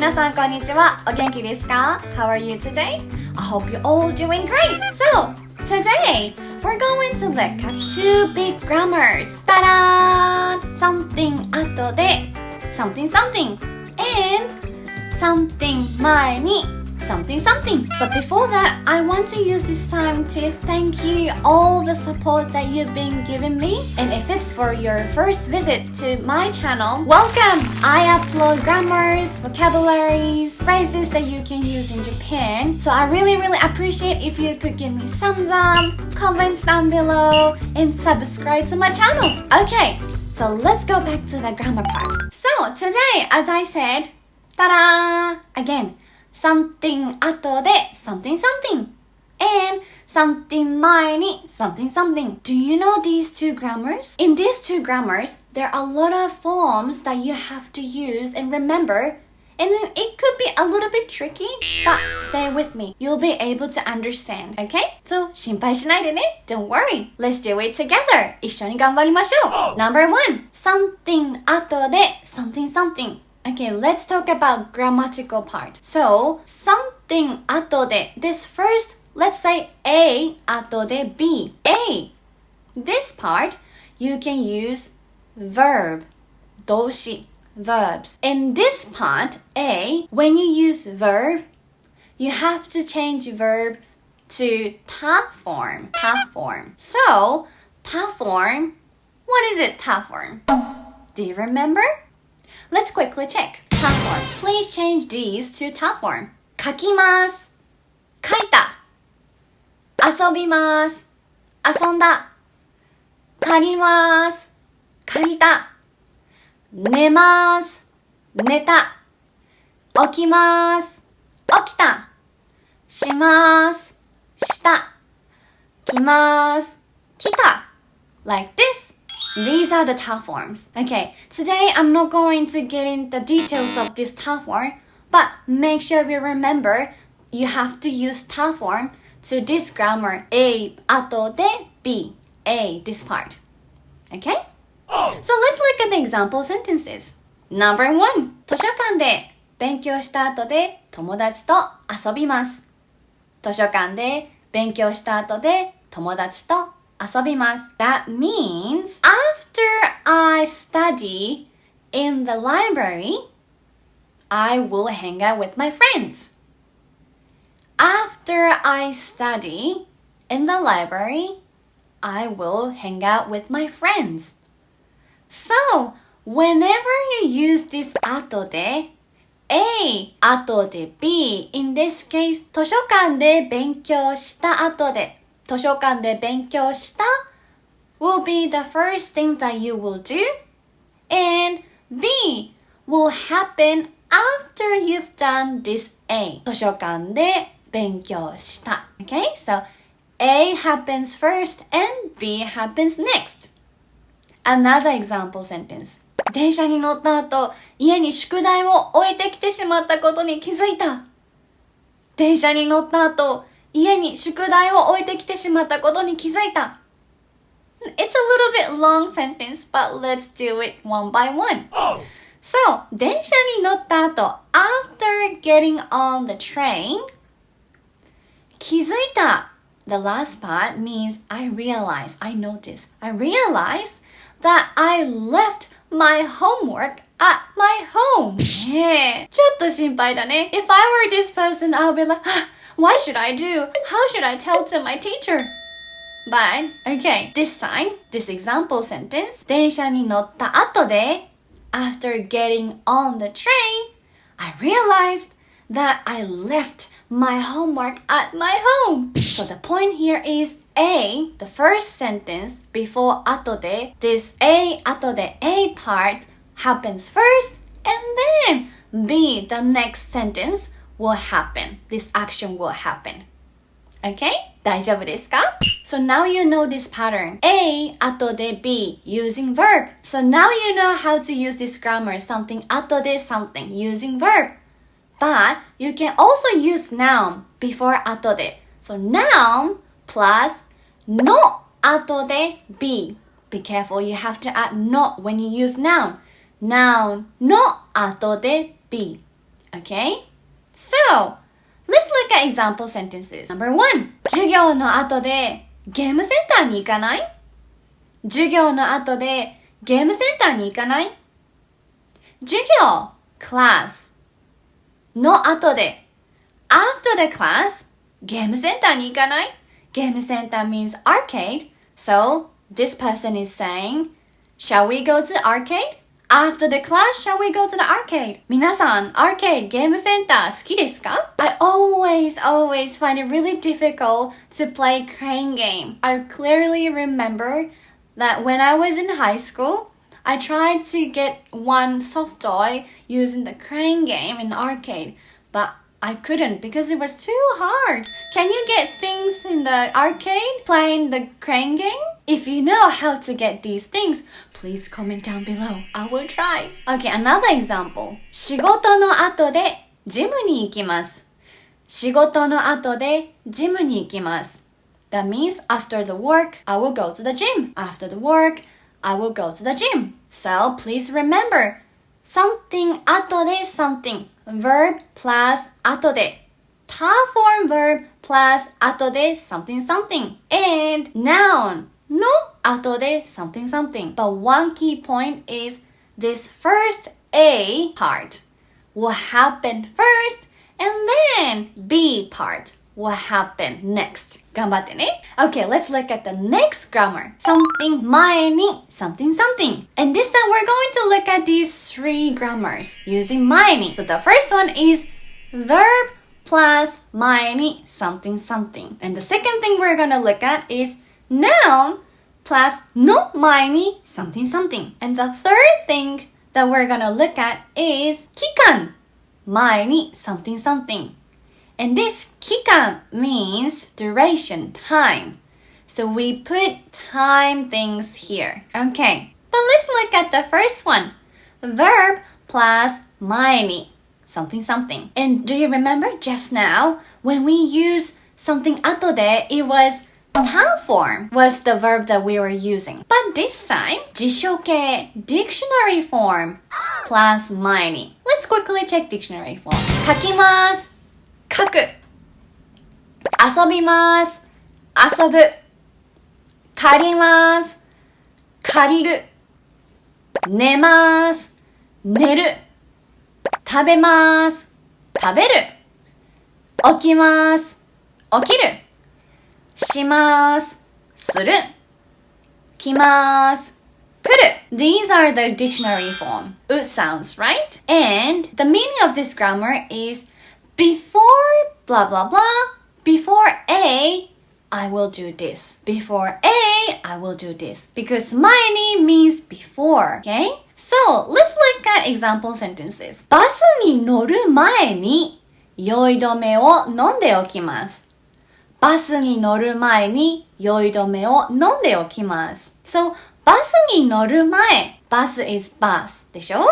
皆さんこんにちは。お元気ですか？ How are you today? I hope you're all doing great. So, today we're going to look at two big grammars. Ta-da! Something 後で something something and something 前に something something. But before that, I want to use this time to thank you all the support that you've been giving me. And if it's for your first visit to my channel, welcome! I upload grammars, vocabularies, phrases that you can use in Japan. So I really appreciate if you could give me thumbs up, comments down below, and subscribe to my channel. Okay, so let's go back to the grammar part. So today, as I said, ta-da! Again.Something 後で something something and something 前に something something. Do you know these two grammars? In these two grammars, there are a lot of forms that you have to use and remember, and then it could be a little bit tricky, but stay with me. You'll be able to understand, okay? So 心配しないでね. Don't worry. Let's do it together. 一緒に頑張りましょう. Number 1. Something 後で something something.Okay, let's talk about grammatical part. So, something 後で this first, let's say A 後で B. A. This part, you can use verb, 動詞, verbs. In this part, A, when you use verb, you have to change verb to ta form. So, ta form, what is it, ta form? Do you remember?Let's quickly check. Ta form. Please change these to ta form. 書きます。書いた。遊びます。遊んだ。借ります。借りた。寝ます。寝た。起きます。起きた。します。した。来ます。来た。Like this.These are the ta forms. Okay, today I'm not going to get into the details of this ta form, but make sure you remember you have to use ta form to this grammar. A 後で B. A, this part. Okay? So let's look at the example sentences. Number 1. 図書館で勉強した後で友達と遊びます。図書館で勉強した後で友達と遊びます。That means after I study in the library, I will hang out with my friends. After I study in the library, I will hang out with my friends. So, whenever you use this 後で A 後で B, in this case 図書館で勉強した後で図書館で勉強した will be the first thing that you will do, and B will happen after you've done this A. 図書館で勉強した Okay, so A happens first and B happens next. Another example sentence. 電車に乗った後、家に宿題を置いてきてしまったことに気づいた。電車に乗った後、家に宿題を置いてきてしまったことに気づいた。It's a little bit long sentence, but let's do it one by one. So, 電車に乗った後、after getting on the train, 気づいた。The last part means I realized that I left my homework at my home. ねえ、ちょっと心配だね。If I were this person, I would be like,What should I do? How should I tell to my teacher? But, okay, this time, this example sentence, 電車に乗った後で after getting on the train, I realized that I left my homework at my home. So the point here is A, the first sentence before 後で this A 後で A part happens first, and then B, the next sentence will happen. This action will happen. Okay? 大丈夫ですか? So now you know this pattern. A 後で B using verb. So now you know how to use this grammar. Something 後で something using verb. But you can also use noun before 後で. So noun plus の後で B. Be careful, you have to add not when you use noun. Noun の後で B. Okay? So, let's look at example sentences. Number 1. 授業の後でゲームセンターに行かない？授業の後でゲームセンターに行かない？授業 class の後で after the class ゲームセンターに行かない？ゲームセンター means arcade. So, this person is saying, shall we go to arcade? After the class, shall we go to the arcade? 皆さん、arcade ゲームセンター好きですか？ I always find it really difficult to play crane game. I clearly remember that when I was in high school, I tried to get one soft toy using the crane game in arcade, but I couldn't because it was too hard. Can you get things in the arcade playing the crane game? If you know how to get these things, please comment down below. I will try. Okay, another example. 仕事の後でジムに行きます。仕事の後でジムに行きます。That means after the work, I will go to the gym. After the work, I will go to the gym. So please remember, something 後で something. Verb plus 後で。他form verb plus 後で something something. And noun の後で something something. But one key point is this first A part will happen first and then B part will happen next. 頑張ってね。Okay, let's look at the next grammar. Something 前に something something. And this time we're going to look at these three grammars using 前に. So the first one is verb plus 前に something something. And the second thing we're going to look at is noun plus の前に something something. And the third thing that we're going to look at is 期間前に something something.And this 期間 means duration, time. So we put time things here. Okay, but let's look at the first one. Verb plus 前に something something. And do you remember just now when we used something 後で it was たform was the verb that we were using. But this time 辞書形 dictionary form plus 前に. Let's quickly check dictionary form. 書きます。書く。遊びます。遊ぶ。借ります。借りる。寝ます。寝る。食べます。食べる。起きます。起きる。します。する。来ます。来る。These are the dictionary form. Ut sounds, right? And the meaning of this grammar is before blah blah blah, before A, I will do this. Before A, I will do this. Because 前に means before, okay? So, let's look at example sentences. バスに乗る前に酔い止めを飲んでおきます。バスに乗る前に酔い止めを飲んでおきます。So, バスに乗る前、バス is bus でしょ？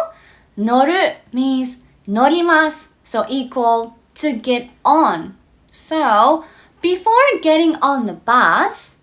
乗る means 乗ります。So equal to get on. So, before getting on the bus,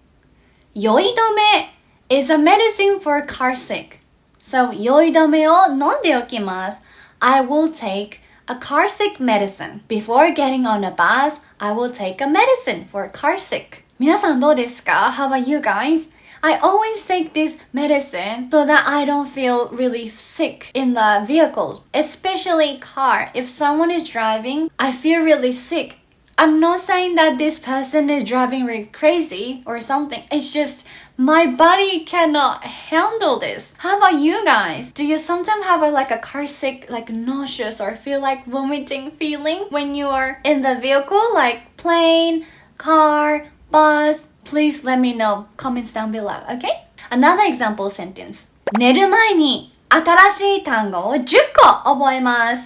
酔い止め is a medicine for car sick. So, 酔い止めを飲んでおきます。I will take a car sick medicine. Before getting on a bus, I will take a medicine for car sick. 皆さんどうですか？ How about you guys? I always take this medicine so that I don't feel really sick in the vehicle, especially car. If someone is driving, I feel really sick. I'm not saying that this person is driving really crazy or something. It's just my body cannot handle this. How about you guys? Do you sometimes have a car sick, like nauseous or feel like vomiting feeling when you are in the vehicle, like plane, car, bus?Please let me know. Comments down below, okay? Another example sentence. 寝る前に新しい単語を10個覚えます。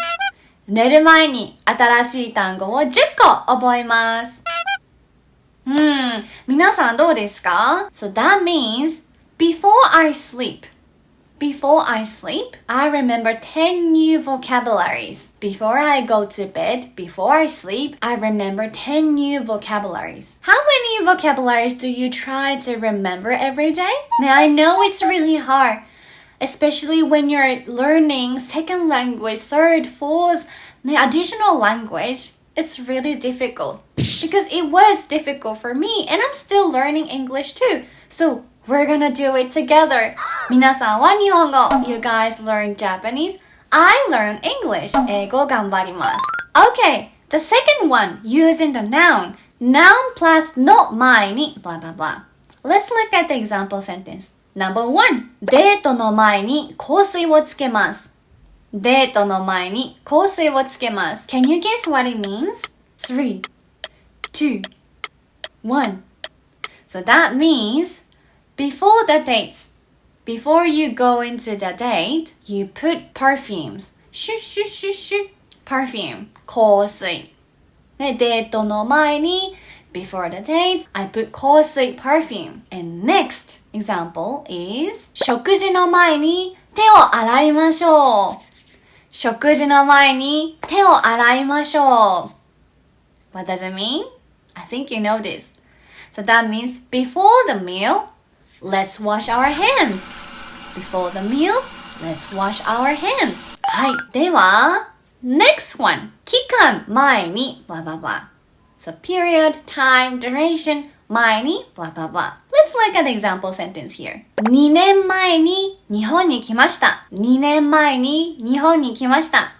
寝る前に新しい単語を10個覚えます。皆さんどうですか？ So that means before I sleep. Before I sleep, I remember 10 new vocabularies. Before I go to bed, before I sleep, I remember 10 new vocabularies. How many vocabularies do you try to remember every day? Now, I know it's really hard, especially when you're learning second language, third, fourth, the additional language, it's really difficult because it was difficult for me and I'm still learning English too. So we're gonna do it together. 皆さんは日本語 You guys learn Japanese. I learn English. 英語頑張ります。Okay, the second one, using the noun. Noun plus の前に blah blah blah. Let's look at the example sentence. Number 1. デートの前に香水をつけます。デートの前に香水をつけます。Can you guess what it means? 3, 2, 1. So that means before the dates, before you go into the date, you put perfumes. シュッシュッシュッシュッ perfume 香水。で、デートの前に before the date, I put 香水 perfume. And next example is 食事の前に手を洗いましょう。食事の前に手を洗いましょう。What does it mean? I think you know this. So that means before the meal, let's wash our hands. Before the meal, let's wash our hands. はい。では、next one. 期間前に blah blah blah. So period, time, duration, 前に blah blah blah. Let's look at the example sentence here. 2年前に日本に来ました。2年前に日本に来ました。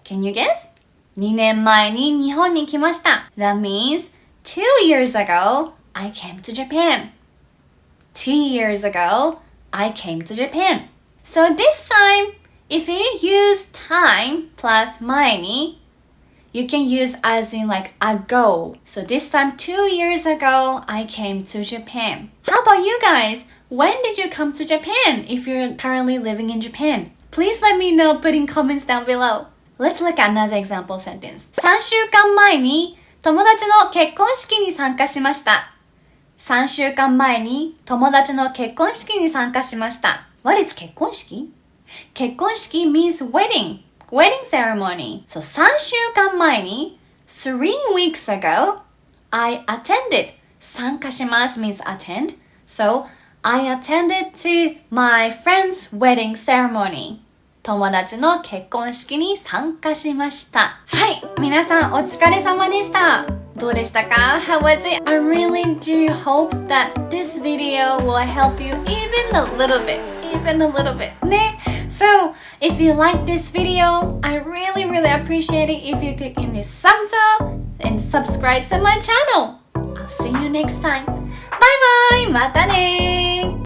Can you guess? 2年前に日本に来ました。That means 2 years ago, I came to Japan. 2 years ago, I came to Japan. So this time, if you use time plus 前に, you can use as in like ago. So this time 2 years ago, I came to Japan. How about you guys? When did you come to Japan if you're currently living in Japan? Please let me know putting comments down below. Let's look at another example sentence. 3週間前に友達の結婚式に参加しました。3週間前に友達の結婚式に参加しました。What is 結婚式？結婚式 means wedding ceremony. So 3週間前に 3 weeks ago, I attended. 参加します means attend. So I attended to my friend's wedding ceremony. 友達の結婚式に参加しました。はい、皆さんお疲れ様でした。どうでしたか? How was it? I really do hope that this video will help you even a little bit.ね? So, if you like this video, I really appreciate it if you could give me a thumbs up and subscribe to my channel. I'll see you next time. Bye bye! またね